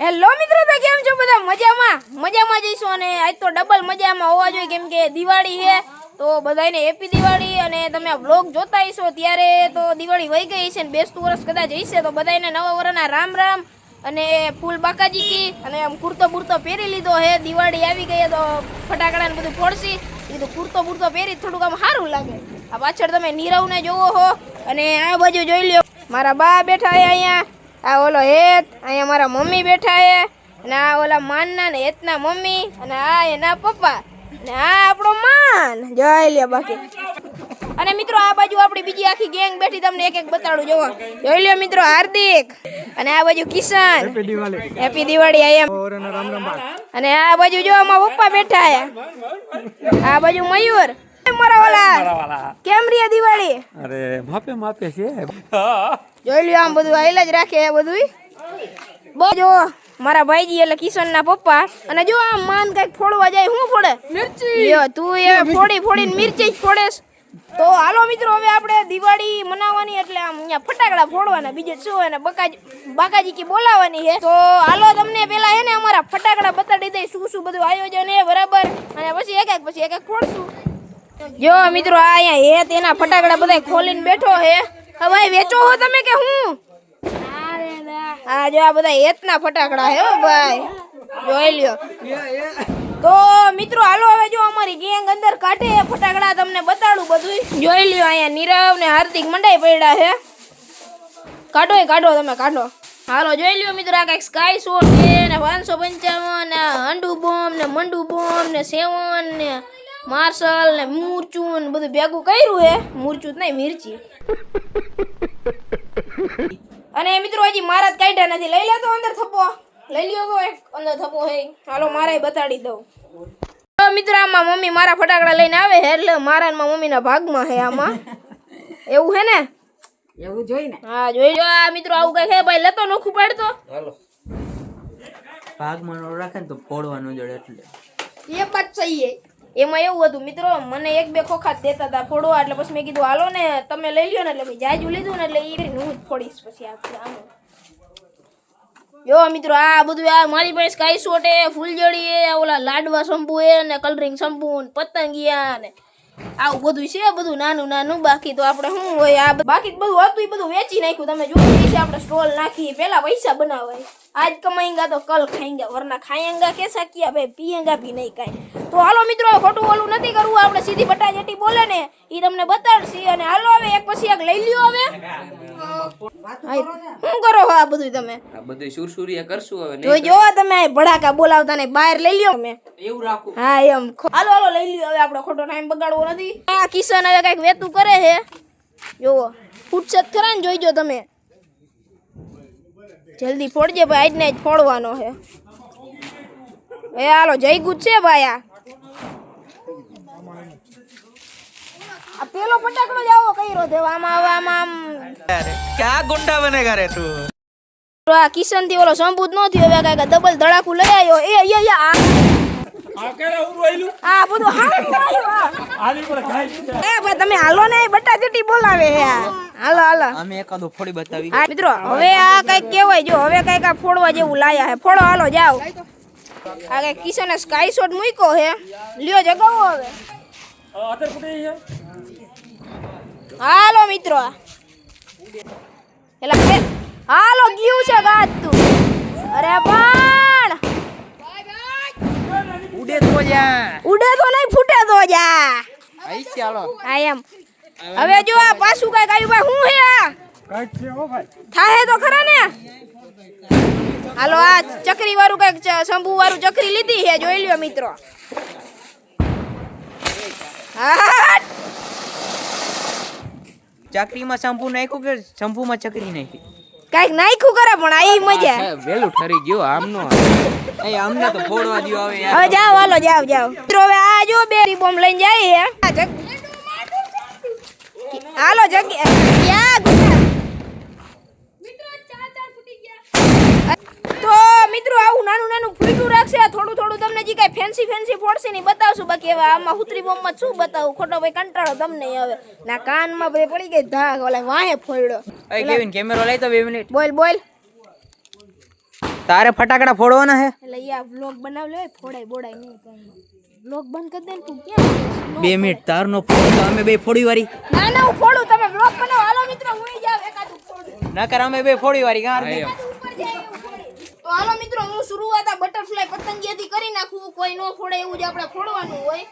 Hello મિત્રો, તો કેમ છો બધા? મજામાં જઈશું અને આજ તો ડબલ મજામાં હોવા જોઈએ કેમ કે દિવાળી છે તો બધાને હેપી દિવાળી. અને તમે આ વ્લોગ જોતા હશો ત્યારે તો દિવાળી વહી ગઈ છે ને બેસતું વર્ષ કદાચ હશે તો બધાને નવા વર્ષના રામ રામ અને ફૂલ બાકાજી કી. અને આમ કુર્તો બુર્તો પહેરી લીધો હે, દિવાળી આવી ગઈ તો ફટાકડા ને બધું ફોડશી. એ તો કુર્તો બુર્તો પહેરી થોડુંક આમ સારું લાગે. આ પાછળ તમે નીરવને જોવો હો અને આ બાજુ જોઈ લ્યો મારા બા બેઠા છે અહીંયા. આ ઓલો હેત અહીંયા મારા મમ્મી બેઠા છે અને આ ઓલા માનના ને હેતના મમ્મી અને આ એના પપ્પા ને આ આપણો માન જોઈ લ્યો બાકી. અને મિત્રો આ બાજુ આપણી બીજી આખી ગેંગ બેઠી, તમને એક એક બતાડું જોવો. જોઈ લ્યો મિત્રો હાર્દિક અને આ બાજુ કિશન. હેપી દિવાળી અને આ બાજુ જો અમારા પપ્પા બેઠા છે. આ બાજુ મયુર મારા ઓલા કેમ રિયા દિવાળી? અરે માપે છે. જોઈ લ્યો આમ બધું આઈલા જ રાખે બધું. જો મારા ભાઈજી એટલે કિશન ના પપ્પા. અને જો આમ માન કઈક ફોડવા જાય, શું ફોડે? મિર્ચી. લ્યો તું એ ફોડીને મિર્ચી જ ફોડેસ. તો હાલો મિત્રો, હવે આપણે દિવાળી મનાવવાની એટલે આમ અહીંયા ફટાકડા ફોડવાના, બીજું શું એને બાકાજી કી બોલાવવાની છે. તો હાલો તમને પેલા હે ને અમારા ફટાકડા બતાડી દઈ શું બધું આયોજન છે બરાબર, અને પછી એક એક ફોડશું. જો મિત્રો આ અહીંયા હે તેના ફટાકડા બધા ખોલીને બેઠો હે. હવે વેચો હો તમે કે હું? હા જો આ બધા હેતના ફટાકડા હે ભાઈ, જોઈ લ્યો. તો મિત્રો હાલો હવે જો અમારી ગેંગ અંદર કાઢે ફટાકડા, તમને બતાડું બધું. જોઈ લ્યો અહીંયા નીરવ ને હાર્દિક મંડાઈ પડ્યા છે. કાઢો તમે કાઢો. હાલો જોઈ લ્યો મિત્રો, આ કઈક સ્કાય શોટ છે ને 555 ને હંડુ બોમ્બ ને મંડુ બોમ્બ ને 7 ને માર્શલ ને મૂરચું ને બધું ભેગું કર્યું હે. મૂરચું જ નહીં, મિર્ચી. અને મિત્રો હજી મારા જ કાઢ્યા નથી. લઈ લે તો અંદર થપ્પો લઈ લ્યો તો એક અંદર થપ્પો હે. હાલો મારે બતાડી દઉં. તો મિત્રો આમાં મમ્મી મારા ફટાકડા લઈને આવે છે એટલે મારા ને મમ્મીના ભાગમાં હે આમાં. એવું હે ને? એવું જોઈ ને. હા જોઈ લો. આ મિત્રો આવું કઈ હે ભાઈ, લેતો નોખું પાડતો. હાલો ભાગમાં નો રાખે ને તો ફોડવાનું જડે એટલે એ વાત સહી હે. એમાં એવું હતું મિત્રો, મને એક બે ખોખા દેતા હતા ફોડવા, એટલે પછી મેં કીધું હાલો ને તમે લઈ લ્યો ને, એટલે મેં જાજુ લીધું ને એટલે એ હું જ ફોડીશ પછી આમ. જો મિત્રો આ બધું આ મારી પાસે સ્કાય શોટ હે, ફૂલજડી હે, ઓલા લાડવા શંપુ હે ને કલરિંગ શંપુ ને પતંગિયા ને આવું બધું છે, બધું નાનું. બાકી તો આપણે શું હોય, આ બાકી બધું હતું એ બધું વેચી નાખ્યું. તમે જોયું છે આપણે સ્ટોલ નાખી, પેલા પૈસા બનાવાય. आज कमाएंगा तो कल खाएंगा, वरना खाएंगा कैसा किया भाई, पिएंगा भी नहीं काई. तो हालो મિત્રો ખોટું ઓલું નથી કરવું, આપણે સીધી બટાજટી બોલે ને ઈ તમને બતાડશી. અને હાલો હવે એક પછી એક લઈ લ્યો. હવે શું કરો આ બધું તમે? આ બધું સુરસુરિયા કરશું હવે. જોઈ જો તમે ભડાકા બોલાવતા ને બહાર લઈ લ્યો તમે. એવું રાખું. હા એમ. હાલો લઈ લ્યો. હવે આપણે ખોટો ટાઈમ બગાડવો નથી. આ કિશન હવે કઈક વેતું કરે છે. જોવો ફૂટસેટ ખરા ને, જોઈજો તમે. જલ્દી ફોડજે ભાઈ, આજને જ ફોડવાનો છે. એ હાલો જય ગુજ છે ભાઈ. આ પેલો ફટાકડો જ આવો કર્યો છે આમાં क्या गुंडा बनेगा रे तू? આ કિશન થી ઓલો સંબૂત નો થયો, હવે કાંઈક ડબલ ધડાકું લઈ આવ્યો. આ બધું હારું ભાઈ તમે હાલો ને, બટાજટી બોલાવે હે. હાલો અમે એકાદો ફોડી બતાવી. હા મિત્રો હવે આ કઈક કહેવાય, જો હવે કઈક આ ફોડવા જેવું લાયા હે. ફોડો હાલો જાઓ. આ કઈક કિશને સ્કાય શોટ મૂક્યો હે, લ્યો જગાવો હવે. હાલો મિત્રો એલા હાલો ગયું છે ગાત તું. અરે પણ ઉડે તો નહીં, ફૂટે તો જા. આઈ ચાલો. આ એમ. હવે જો આ પાછું કઈક આવ્યું ભાઈ, શું હે આ? થાય તો ખરા ને. હાલો આ ચકરી વાળું કઈક શંભુ વાળું ચકરી લીધી છે, જોઈ લ્યો મિત્રો. ચકરીમાં શંપુ નાખ્યું કે શંપુમાં ચકરી નાખી? કઈક નાખ્યું કરે પણ આ મજા. વેલું ઠરી ગયો આમનો. અમને તો ફોડવા દો હવે યાર. હવે જાઓ હાલો જાઓ. મિત્રો હવે આ જો બે બોમ્બ લઈને જાય હે. હાલો જગ્યા તો મિત્રો આવું નાનું ફૂટું રાખશે. થોડું તમને જે કઈ ફેન્સી ફોડશે ને બતાવશું. બાકી હવે આમાં હુતરી બોમ્બમાં શું બતાવું, ખોટો ભાઈ કંટાળો તમને. હવે ના કાનમાં બધે પડી ગઈ ધાક, ઓલા વાહે ફોડ્યો. કેવિન કેમેરો લઈ તો 2 મિનિટ. બોલ તારે ફટાકડા ફોડવાના હે એટલે યા વ્લોગ બનાવ લે ફોડાય બોડાય નહીં કઈ વ્લોગ બંધ કરી દે ને તું ક્યાં 2 મિનિટ તારનો ફોડ તો અમે બે ફોડી વારી ના ના હું ફોડું તમે વ્લોગ બનાવો હાલો મિત્રો હું જાવ એકાદું ફોડું નકર અમે બે ફોડી વારી ગાર દે ઉપર જાય એવું ફોડી તો હાલો મિત્રો હું શરૂઆત આ બટરફ્લાય પતંગિયાથી કરી નાખું કોઈ નો ફોડે એવું જ આપણે ફોડવાનું હોય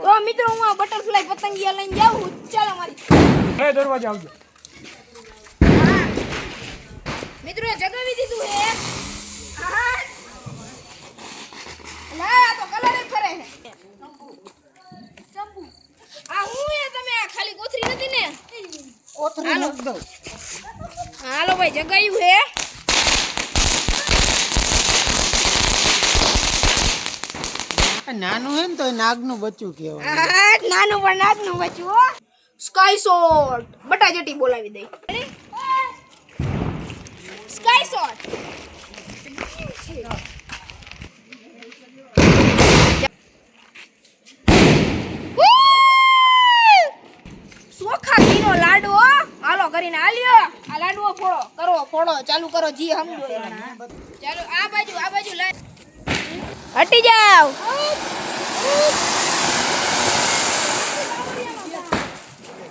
તો મિત્રો હું આ બટરફ્લાય પતંગિયા લઈને જાઉં ચાલો મારી દરવાજે આવજો મિત્રો જગાવી દીધું હે હા ના આ તો કલર જ ફરે હે ચંપુ આ હું હે તમે આ ખાલી કોથરી નથી ને કોથરી નાખ દો હાલો ભાઈ જગાયું હે નાનું હે ને તો નાગનું બચ્ચું કહેવાય નાનું પણ નાગનું બચ્ચું હો સ્કાય શોટ બટાજટી બોલાવી દઈ સ્કાય શોટ સોખા ઘીનો લાડવો હાલો કરીને આલ્યો આ લાડવો ફોડો ચાલુ કરો જી સમજો ચાલો આ બાજુ લાઈ હટી જાવ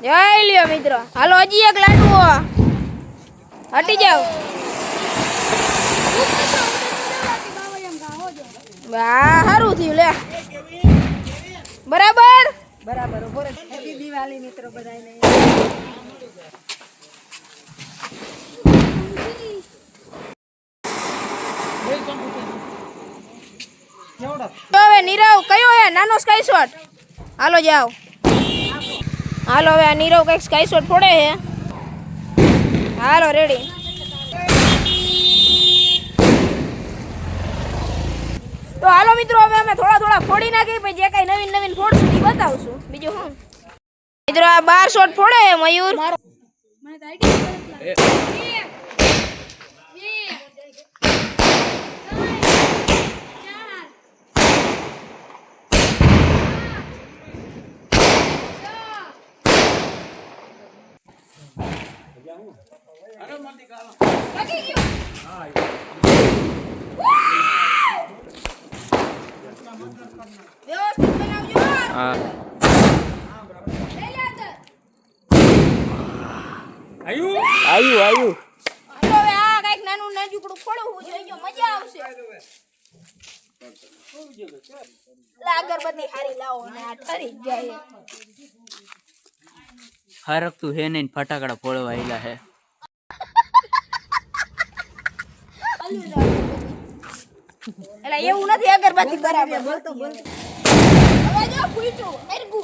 જય લ્યો મિત્રો હાલો હજી એક લાડવો હટી જાવ વાહ સારું થયું લે બરાબર હેપી દિવાળી મિત્રો બધાને તો હવે નીરવ કયો હે નાનો સ્કાય શોટ હાલો જાવ હાલો હવે આ નીરવ કઈક સ્કાય શોટ ફોડે હે હાલો રેડી તો હાલો મિત્રો હવે અમે થોડા ફોડી નાખી પછી જે કઈ નવીન ફોડશું એ બતાવશું બીજું હું મિત્રો આ 12 શોટ ફોડે હે મયુર મને તો આઈડિયા વ્યવસ્થિત બનાવજો હા લઈ લે અંદર આયુ તો હવે આ કઈક નાનું નાજુકડું ફોડવું જોઈએ મજા આવશે અગરબત્તી હારી લાવો ને આ ઠરી જાય હરકતું હે નહીં ફટાકડા ફોડવા આયલા હે એલા એવું નથી અગરબત્તી બરાબર બોલતો હવે જો ફૂટ્યું એરગુ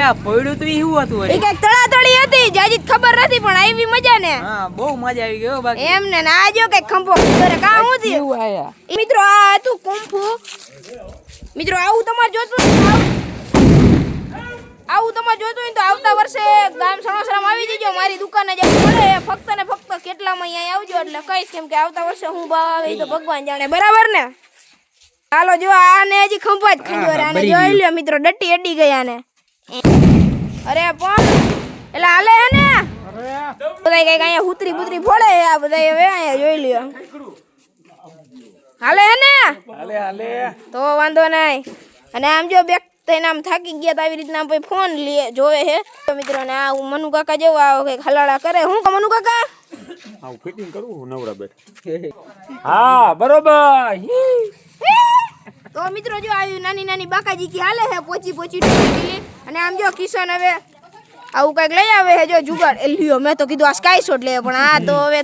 આ ફોડ્યું તો ઈ શું હતું એ કઈક તળાતળી હતી જાજી ખબર નથી પણ આવી મજા ને હા બહુ મજા આવી ગયો બાકી એમ ને આ જો કઈક ખંભો કરે કા હું થયું આયા મિત્રો આ હતું કુંફુ મિત્રો આવું તમારે જોતું હોય તો આવતા વર્ષે ગામ સણોસરામાં આવી જજો મારી દુકાને જે મળે ફક્ત ને ફક્ત કેટલામાં અહીંયા આવજો એટલે કહીશ કેમ કે આવતા વર્ષે હું ભાવ આવે તો ભગવાન જાણે બરાબર ને હાલો જો આને હજી ખંભા જ ખંજોર આને જોઈ લ્યો મિત્રો ડટ્ટી અડી ગયા ને અરે પણ એટલે હાલે હે ને બધા કઈક અહીંયા હુતરી બુતરી ફોડે આ બધા હવે અહીંયા જોઈ લ્યો હાલે હે ને હાલે તો વાંધો નહીં અને આમ જો બેક થઈને આમ થાકી ગયા તો આવી રીતના પછી ફોન લે જોવે હે તો મિત્રો ને આ મનુ કાકા જેવો આવો કઈક હલાડા કરે હું મનુ કાકા આવું ફિટિંગ કરવું નવરા બેઠા હા બરોબર તો મિત્રો જો આવી નાની બાકાજી કી હાલે હે પોચી ઢોલી અને આમ જો કિશન હવે આવું કઈક લઈ આવે હે જો જુગાડ એ લ્યો મેં તો કીધું આ સ્કાય શોટ લે પણ આ તો હવે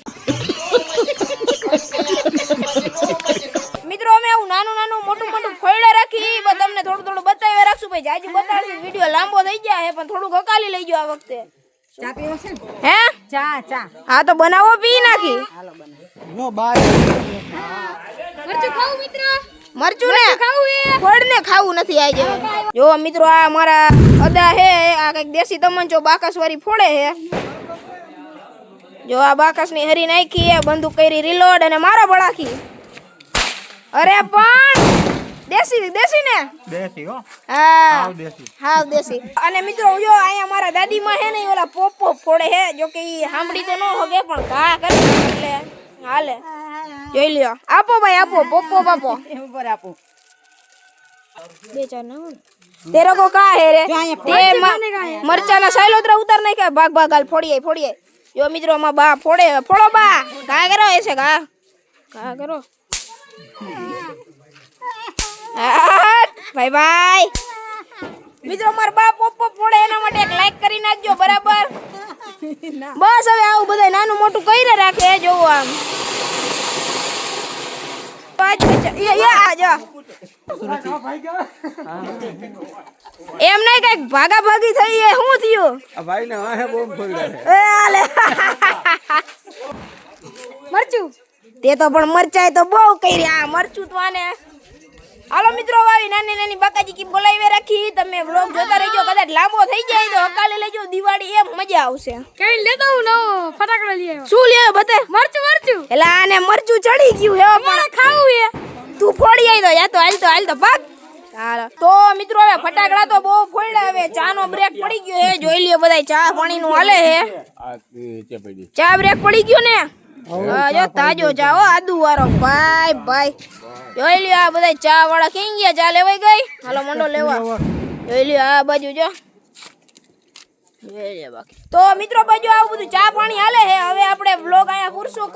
મિત્રો મિત્રો અમે આવું નાનું નાનું મોટું મોટું ફોયડા રાખી તમને થોડું થોડું બતાવી રાખશું ભાઈ જાજી બતાડશું વિડિયો લાંબો થઈ જાય હે પણ થોડું હકાલી લઈ ગયો આ વખતે ચા પીવો છે ને? હે ચા હા તો બનાવો પી નાખી હાલો બનાવી. નો બાય મરચું ખાવું મિત્ર મરચું ને ખાવું ફળ ને ખાવું નથી આજે જો મિત્રો આ મારા અદા હે આ કઈક દેશી તમંચો બાકસવાળી ફોડે હે જો આ બાકસની હરી નાખી હે બંદૂક કરી રીલોડ અને મારો ભડાકી અરે પણ દેશી દેશી ને દેશી હો હા દેશી હા દેશી અને મિત્રો જો અહીંયા મારા દાદી માં હે ને ઈ ઓલા પોપો ફોડે હે જો કે ઈ સાંભળી તો ન હોગે પણ ઘા કરે એટલે હાલે જોઈ લ્યો આપો ભાઈ આપો પોપો બાપો ઉપર આપો. બે ચાર ના તેરો કો કા હે રે તે મરચા ના સાયલોતરા ઉતાર નાખ્યા ભાગ ભાગ હાલ ફોડી આય જો મિત્રો માં બા ફોડો બા કા કરો એસે કા કરો ભાઈ ભાઈ મિત્રો માર બા પોપો ફોડે એના માટે એક લાઈક કરી નાખજો બરાબર બસ હવે આવું બધા નાનું મોટું કઈને રાખે જોવો આમ એમ નહીં કઈક ભાગા ભાગી થઈ એ શું થયું આ ભાઈ ને વાહે બોમ્બ ફોડ્યા છે. એ આલે મરચું તે તો પણ મરચાય તો બહુ કરી આ મરચું તો આને હાલો મિત્રો આવી નાની નાની બાકાજી કી બોલાવી રાખી તમે વ્લોગ જોતા રહેજો કદાચ લાંબો થઈ જાય તો હકાલે લેજો દિવાળી એમ મજા આવશે કઈ લેતા હું નવો ફટાકડા લઈ આવ્યો શું લે બતે મરચું એલા આને મરચું ચડી ગયું હે પણ ખાવું એ તું ફોડી આવી તો યા તો હાલ તો ભાગ હાલો તો મિત્રો હવે ફટાકડા તો બહુ ફોડ્યા હવે ચા નો બ્રેક પડી ગયો હે જોઈ લ્યો બધાય ચા પાણી નું હાલે હે આ ચેપડી ચા બ્રેક પડી ગયો ને હા જો તાજો ચા હો આદુ વાળો ભાઈ જોઈ લ્યો આ બધા ચા વાળા કેમ ગયા ચા લેવાઈ ગઈ હાલો મંડો લેવા જોઈ લ્યો આ બાજુ જો જોઈ લ્યો બાકી તો મિત્રો બાજુ આવું બધું ચા પાણી હાલે હે હવે આપણે વ્લોગ અહીંયા પૂરશું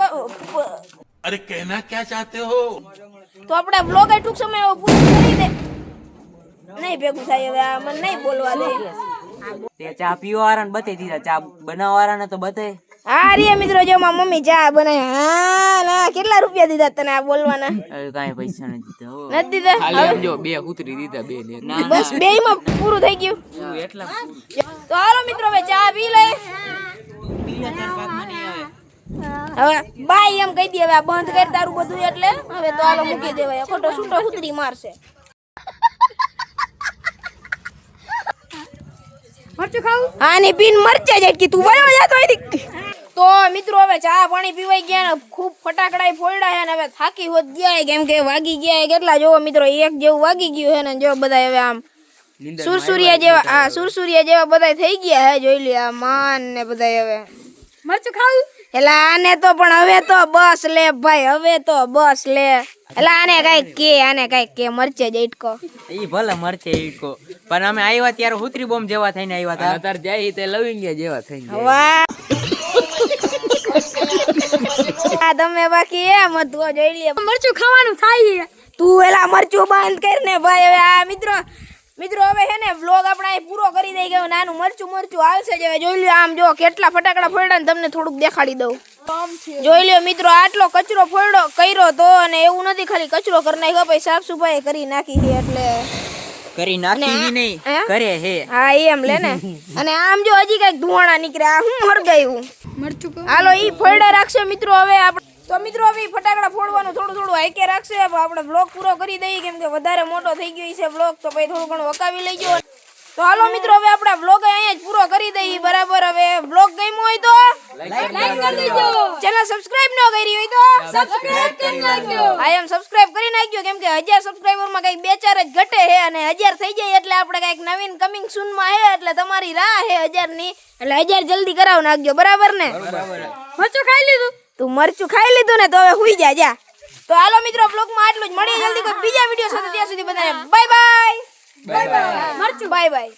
अरे कहना क्या चाहते हो તો આપણે વ્લોગ ટૂંક સમય પૂરું કરી દે નહીં ભેગું થાય હવે આ મને નહીં બોલવા દે તે ચા પીવા વાળાને બતાવી દીધા ચા બનાવવા વાળાને તો બતાય હા રે મિત્રો જો મારી મમ્મી ચા બનાવી હા ના કેટલા રૂપિયા દીધા તને આ બોલવાના કાંઈ પૈસા નથી દીધા હો. નથી દીધા ખાલી આમ જો બે ઉતરી દીધા બે ને ના બસ બેયમાં પૂરું થઈ ગયું ના એટલા તો હાલો મિત્રો હવે ચા પી લે પીલા ચાર ભાગમાં નહીં આવે હવે બાય એમ કહી દે હવે આ બંધ કર તારું બધું એટલે હવે તો હાલો મૂકી દેવાય ખોટો છૂટો સુતરી મારશે મરચું ખાવું આની પીન મરચા જેટકી તું વયો જાતો અહીંથી તો મિત્રો હવે ચા પાણી પીવાઈ ગયા ને ખૂબ ફટાકડા ફોડ્યા છે ને હવે થાકી હોત ગયા કેમ કે વાગી ગયા કેટલા જોવો મિત્રો એક જેવું વાગી ગયું છે ને જો બધા હવે આમ સુરસુરિયા જેવા બધા થઈ ગયા હે જોઈ લે આ માન ને બધા હવે મરચું ખાવું એલા આને તો પણ હવે તો બસ લે ભાઈ હવે તો બસ લે એલા આને કઈક કે મરચે જઈટકો ઈ ભલે મરચે ઈકો પણ અમે આવ્યા ત્યારે હુતરી બોમ્બ જેવા થઈને આવ્યા હતા તાર જાય તે લવિંગિયા જેવા થઈ ગયા વાહ આ તમે બાકી એમ હતું જોઈ લે મરચું ખાવાનું થાય તું એલા મરચું બંધ કરીને ભાઈ હવે આ મિત્રો હવે હે ને વ્લોગ આપણે અહીં પૂરો કરી દઈ ગયો નાનું મરચું હાલશે જ હવે જોઈ લ્યો આમ જો કેટલા ફટાકડા ફોડ્યા ને તમને થોડુંક દેખાડી દઉં જોઈ લ્યો મિત્રો આટલો કચરો કર્યો તો અને એવું નથી ખાલી કચરો કરી નાખ્યો પછી સાફ સફાઈ કરી નાખી છે એટલે કરી નાખી નહીં હે? કરે હે હા એમ લે ને અને આમ જો હજી કઈક ધુવાણા નીકળ્યા હું હરગાયું મરચું હાલો ઈ ફોડા રાખશે મિત્રો હવે આપણે તો મિત્રો હવે ફટાકડા ફોડવાનું થોડું હાઈકે રાખશે આપણે વ્લોગ પૂરો કરી દઈએ કેમ કે વધારે મોટો થઈ ગયો છે વ્લોગ તો પછી થોડું ઘણું વકાવી લઈ ગયો તો હાલો મિત્રો હવે આપણે વ્લોગ અહીંયા જ પૂરો કરી દઈએ બરાબર હવે વ્લોગ ગમ્યો હોય તો લાઈક કરી દેજો ચેનલ સબસ્ક્રાઇબ ન કરી હોય તો સબસ્ક્રાઇબ કરી નાખજો આઈ એમ સબસ્ક્રાઇબ કરી નાખજો કેમ કે 1000 સબસ્ક્રાઇબર માં કઈક 2-4 જ ઘટે છે અને 1000 થઈ જાય એટલે આપણે કઈક નવીન કમિંગ સૂન માં છે એટલે તમારી રાહ છે 1000 ની એટલે 1000 જલ્દી કરાવ નાખજો બરાબર ને મરચું ખાઈ લીધું તું મરચું ખાઈ લીધું ને તો હવે હુઈ જા તો હાલો મિત્રો બ્લોગ માં આટલું જ મળીએ જલ્દી કોઈ બીજા વિડિયો સાથે ત્યાં સુધી બધાને બાય બાય મરચું બાય બાય